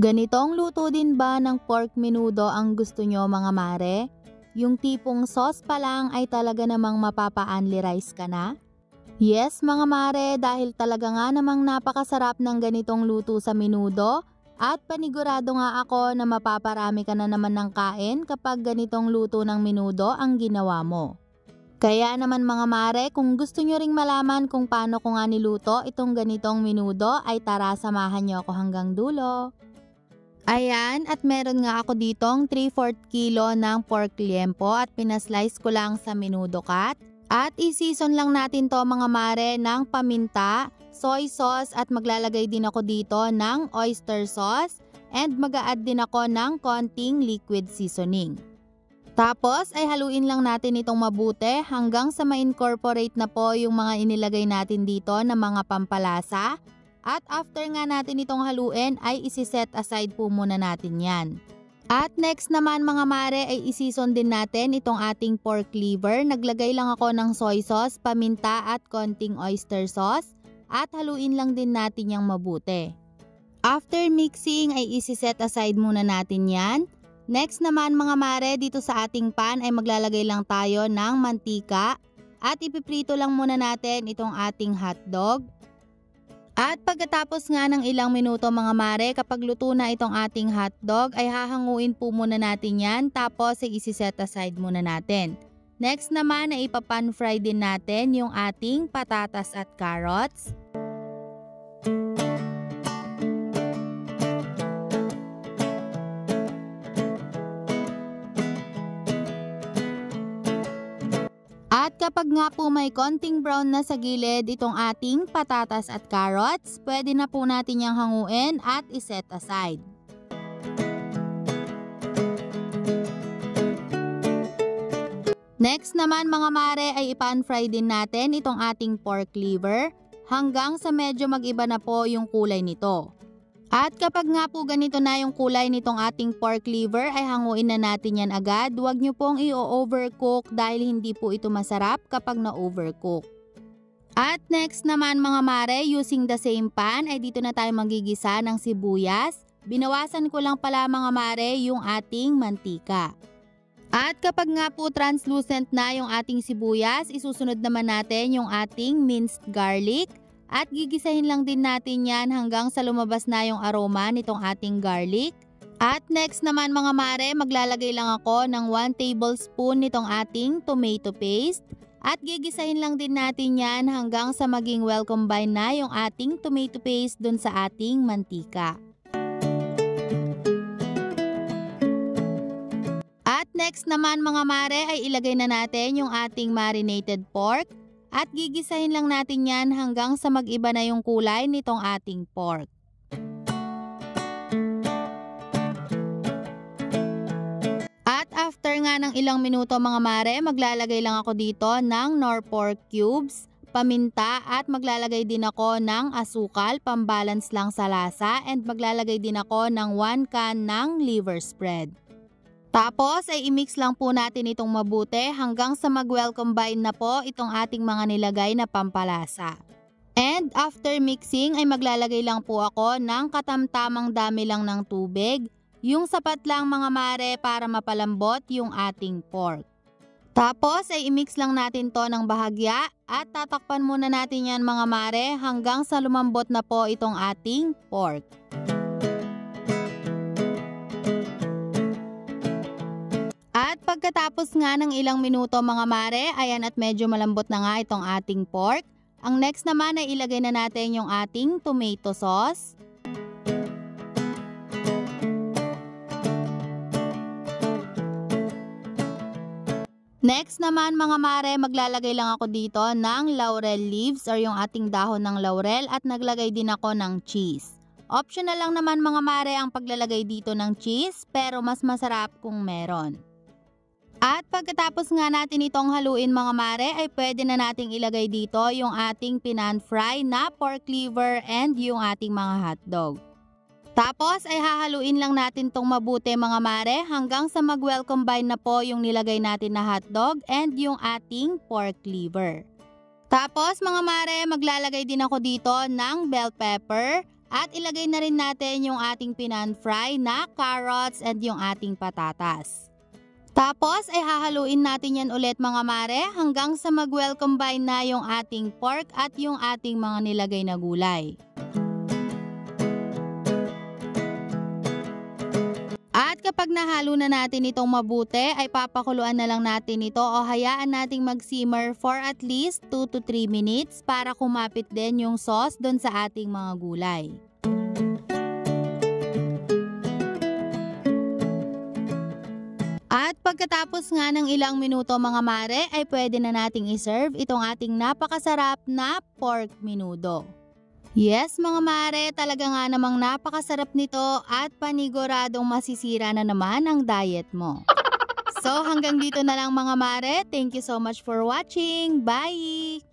Ganitong luto din ba ng pork menudo ang gusto nyo mga mare? Yung tipong sauce pa lang ay talaga namang mapapa-only rice ka na? Yes mga mare, dahil talaga nga namang napakasarap ng ganitong luto sa menudo at panigurado nga ako na mapaparami ka na naman ng kain kapag ganitong luto ng menudo ang ginawa mo. Kaya naman mga mare, kung gusto nyo ring malaman kung paano ko nga niluto itong ganitong menudo ay tara samahan nyo ako hanggang dulo. Ayan, at meron nga ako ditong 3/4 kilo ng pork liempo at pinaslice ko lang sa menudo cut. At i-season lang natin to mga mare ng paminta, soy sauce at maglalagay din ako dito ng oyster sauce and mag-a-add din ako ng konting liquid seasoning. Tapos ay haluin lang natin itong mabuti hanggang sa ma-incorporate na po yung mga inilagay natin dito na mga pampalasa. At after nga natin itong haluin ay isi-set aside po muna natin yan. At next naman mga mare ay i-season din natin itong ating pork liver. Naglagay lang ako ng soy sauce, paminta at konting oyster sauce. At haluin lang din natin yung mabuti. After mixing ay isi-set aside muna natin yan. Next naman mga mare, dito sa ating pan ay maglalagay lang tayo ng mantika. At ipiprito lang muna natin itong ating hotdog. At pagkatapos nga ng ilang minuto mga mare, kapag luto na itong ating hotdog ay hahanguin po muna natin yan tapos ay isi-set aside muna natin. Next naman ay ipapan fry din natin yung ating patatas at carrots. At kapag nga po may konting brown na sa gilid itong ating patatas at carrots, pwede na po natin yung hanguin at iset aside. Next naman mga mare ay ipan fry din natin itong ating pork liver hanggang sa medyo mag-iba na po yung kulay nito. At kapag nga po ganito na yung kulay nitong ating pork liver ay hanguin na natin yan agad. Huwag nyo pong i-overcook dahil hindi po ito masarap kapag na-overcook. At next naman mga mare, using the same pan ay dito na tayo magigisa ng sibuyas. Binawasan ko lang pala mga mare yung ating mantika. At kapag nga po translucent na yung ating sibuyas, isusunod naman natin yung ating minced garlic. At gigisahin lang din natin yan hanggang sa lumabas na yung aroma nitong ating garlic. At next naman mga mare, maglalagay lang ako ng 1 tablespoon nitong ating tomato paste. At gigisahin lang din natin yan hanggang sa maging well combine na yung ating tomato paste dun sa ating mantika. At next naman mga mare ay ilagay na natin yung ating marinated pork. At gigisahin lang natin yan hanggang sa mag-iba na yung kulay nitong ating pork. At after nga ng ilang minuto mga mare, maglalagay lang ako dito ng nor pork cubes, paminta at maglalagay din ako ng asukal, pambalance lang sa lasa and maglalagay din ako ng 1 can ng liver spread. Tapos ay i-mix lang po natin itong mabuti hanggang sa mag-well combine na po itong ating mga nilagay na pampalasa. And after mixing ay maglalagay lang po ako ng katamtamang dami lang ng tubig, yung sapat lang mga mare para mapalambot yung ating pork. Tapos ay i-mix lang natin to ng bahagya at tatakpan muna natin yan mga mare hanggang sa lumambot na po itong ating pork. At pagkatapos nga ng ilang minuto mga mare, ayan at medyo malambot na nga itong ating pork. Ang next naman ay ilagay na natin yung ating tomato sauce. Next naman mga mare, maglalagay lang ako dito ng laurel leaves or yung ating dahon ng laurel at naglagay din ako ng cheese. Optional lang naman mga mare ang paglalagay dito ng cheese pero mas masarap kung meron. At pagkatapos nga natin itong haluin mga mare ay pwede na nating ilagay dito yung ating pinan-fry na pork liver and yung ating mga hotdog. Tapos ay hahaluin lang natin itong mabuti mga mare hanggang sa mag-well combine na po yung nilagay natin na hotdog and yung ating pork liver. Tapos mga mare, maglalagay din ako dito ng bell pepper At ilagay na rin natin yung ating pinan-fry na carrots and yung ating patatas. Tapos ay hahaluin natin yan ulit mga mare hanggang sa mag-well combine na yung ating pork at yung ating mga nilagay na gulay. At kapag nahalo na natin itong mabuti ay papakuluan na lang natin ito o hayaan nating mag-simmer for at least 2 to 3 minutes para kumapit din yung sauce doon sa ating mga gulay. At pagkatapos nga ng ilang minuto mga mare ay pwede na nating iserve itong ating napakasarap na pork menudo. Yes mga mare, talaga nga namang napakasarap nito at paniguradong masisira na naman ang diet mo. So hanggang dito na lang mga mare, thank you so much for watching, bye!